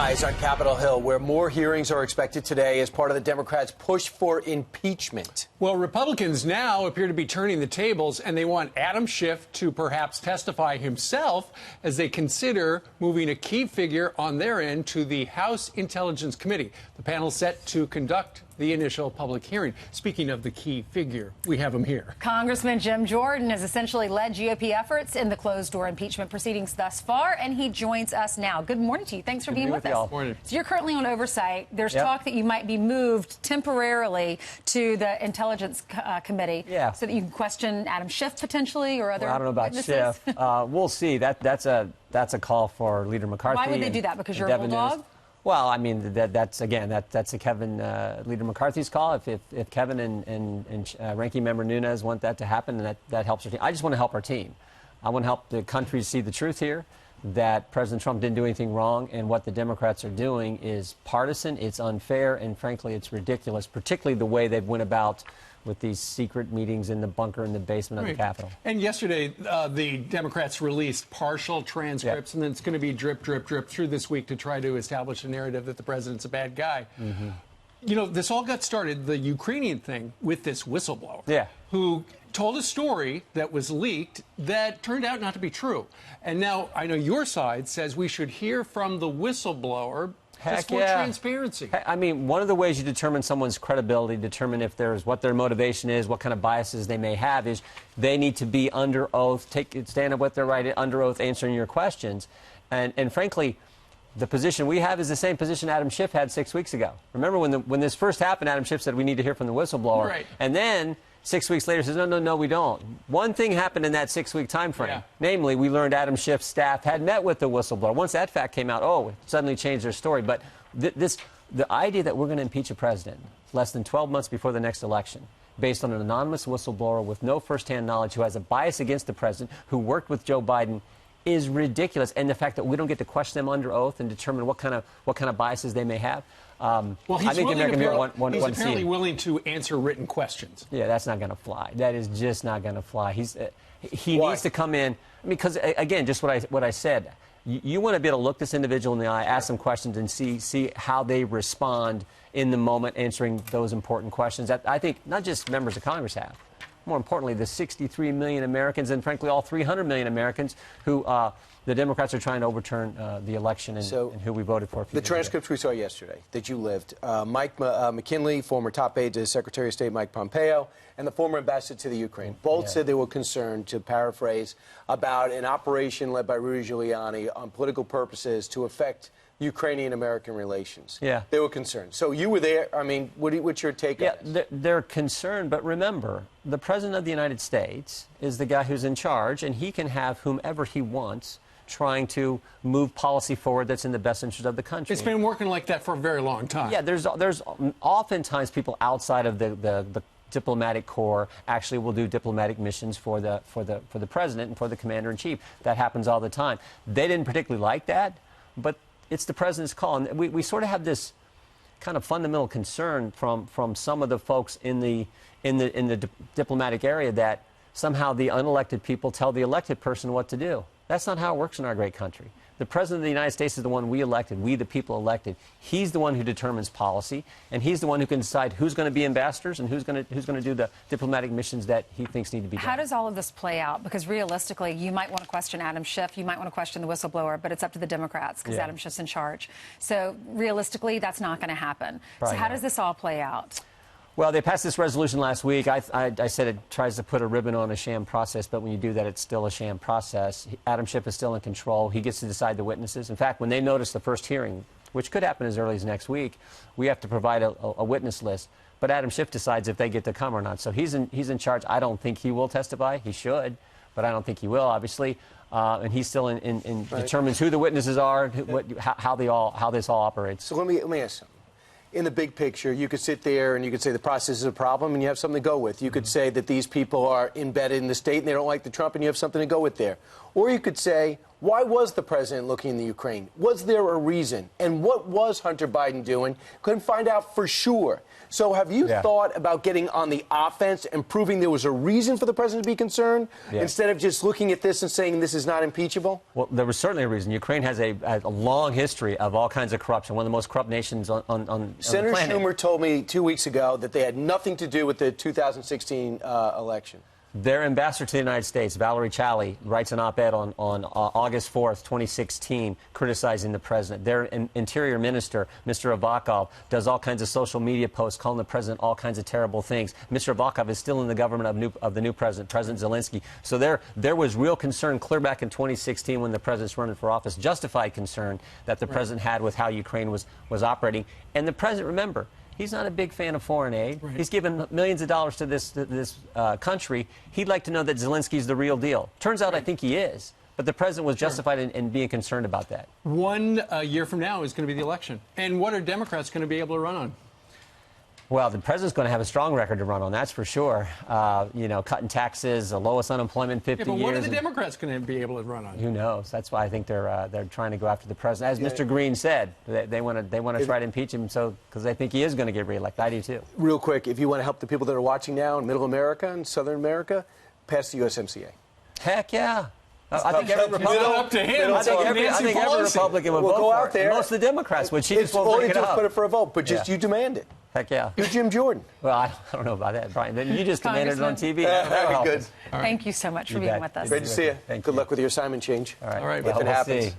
rise on Capitol Hill, where more hearings are expected today as part of the Democrats' push for impeachment. Well, Republicans now appear to be turning the tables, and they want Adam Schiff to perhaps testify himself as they consider moving a key figure on their end to the House Intelligence Committee. The panel set to conduct the initial public hearing. Speaking of the key figure, we have him here. Congressman Jim Jordan has essentially led GOP efforts in the closed-door impeachment proceedings thus far, and he joins us now. Good morning to you. Thanks for being with us. Morning. So you're currently on oversight. There's talk that you might be moved temporarily to the Intelligence Committee so that you can question Adam Schiff potentially or other I don't know about witnesses. Schiff. We'll see. That's a call for Leader McCarthy. Why would they do that? Because you're a bulldog? Well, I mean, that's a Kevin, Leader McCarthy's call. If Kevin and Ranking Member Nunes want that to happen, then that helps our team. I just want to help our team. I want to help the country see the truth here, that President Trump didn't do anything wrong, and what the Democrats are doing is partisan, it's unfair, and frankly, it's ridiculous, particularly the way they've went about with these secret meetings in the bunker in the basement of the Capitol. And yesterday, the Democrats released partial transcripts, and then it's going to be drip, drip, drip through this week to try to establish a narrative that the president's a bad guy. You know, this all got started, the Ukrainian thing, with this whistleblower who told a story that was leaked that turned out not to be true. And now I know your side says we should hear from the whistleblower just for transparency. I mean, one of the ways you determine someone's credibility, determine if there's what their motivation is, what kind of biases they may have, is they need to be under oath, stand up with their right under oath, answering your questions. And frankly, the position we have is the same position Adam Schiff had 6 weeks ago. Remember when this first happened, Adam Schiff said we need to hear from the whistleblower, and then 6 weeks later says no, we don't. One thing happened in that 6 week time frame. Namely, we learned Adam Schiff's staff had met with the whistleblower. Once that fact came out, it suddenly changed their story. But the idea that we're going to impeach a president less than 12 months before the next election, based on an anonymous whistleblower with no firsthand knowledge, who has a bias against the president, who worked with Joe Biden, is ridiculous. And the fact that we don't get to question them under oath and determine what kind of biases they may have. Well, I think American people he's apparently willing to answer written questions. Yeah, that's not going to fly. That is just not going to fly. He needs to come in because, again, just what I said. You want to be able to look this individual in the eye, ask them questions, and see how they respond in the moment, answering those important questions that I think not just members of Congress have. More importantly, the 63 million Americans and, frankly, all 300 million Americans who the Democrats are trying to overturn the election and who we voted for. The transcripts we saw yesterday that you lived, Mike McKinley, former top aide to Secretary of State Mike Pompeo, and the former ambassador to the Ukraine, both said they were concerned, to paraphrase, about an operation led by Rudy Giuliani on political purposes to affect Ukrainian-American relations. They were concerned. So you were there. I mean, what's your take on this? They're concerned, but remember, the President of the United States is the guy who's in charge, and he can have whomever he wants trying to move policy forward that's in the best interest of the country. It's been working like that for a very long time. Yeah, there's oftentimes people outside of the diplomatic corps actually will do diplomatic missions for the president and for the commander-in-chief. That happens all the time. They didn't particularly like that, but it's the president's call. And we sort of have this kind of fundamental concern from some of the folks in the diplomatic area that somehow the unelected people tell the elected person what to do. That's not how it works in our great country. The President of the United States is the one we elected, we the people elected. He's the one who determines policy, and he's the one who can decide who's going to be ambassadors and who's going to do the diplomatic missions that he thinks need to be done. How does all of this play out? Because realistically, you might want to question Adam Schiff, you might want to question the whistleblower, but it's up to the Democrats because Adam Schiff's in charge. So realistically, that's not going to happen. So how does this all play out? Well, they passed this resolution last week. I said it tries to put a ribbon on a sham process, but when you do that, it's still a sham process. Adam Schiff is still in control. He gets to decide the witnesses. In fact, when they notice the first hearing, which could happen as early as next week, we have to provide a witness list. But Adam Schiff decides if they get to come or not. So he's in charge. I don't think he will testify. He should, but I don't think he will, obviously. And he still determines who the witnesses are, how this all operates. So let me ask something. In the big picture, you could sit there and you could say the process is a problem and you have something to go with. You could say that these people are embedded in the state and they don't like the Trump and you have something to go with there. Or you could say, why was the president looking in the Ukraine? Was there a reason? And what was Hunter Biden doing? Couldn't find out for sure. So have you thought about getting on the offense and proving there was a reason for the president to be concerned instead of just looking at this and saying this is not impeachable? Well, there was certainly a reason. Ukraine has a long history of all kinds of corruption, one of the most corrupt nations on the planet. Senator Schumer told me 2 weeks ago that they had nothing to do with the 2016 election. Their ambassador to the United States, Valerie Challey, writes an op-ed on August 4th, 2016, criticizing the president. Their interior minister, Mr. Avakov, does all kinds of social media posts calling the president all kinds of terrible things. Mr. Avakov is still in the government of the new president, President Zelensky. So there was real concern clear back in 2016 when the president's running for office, justified concern that the president had with how Ukraine was operating. And the president, remember, he's not a big fan of foreign aid. Right. He's given millions of dollars to this country. He'd like to know that Zelensky's the real deal. Turns out I think he is. But the president was justified in being concerned about that. 1 year from now is going to be the election. And what are Democrats going to be able to run on? Well, the president's going to have a strong record to run on, that's for sure. You know, cutting taxes, the lowest unemployment in 50 years. But what are the Democrats going to be able to run on? Who knows? That's why I think they're trying to go after the president. As Mr. Green said, they want to try to impeach him because they think he is going to get reelected. I do too. Real quick, if you want to help the people that are watching now in Middle America and Southern America, pass the USMCA. Heck yeah. I think every Republican, up to him. I think every Republican would vote go for out it. there. And most of the Democrats would. She just won't all bring you it do is up. put it for a vote, but just you demand it. Heck yeah. You're Jim Jordan. Well, I don't know about that, Brian. Then you just demanded it on TV. Very good. Thank you so much for being with us. Great to see you. Thank Good you. luck with your assignment change. All right. All right. If it We'll happens. see.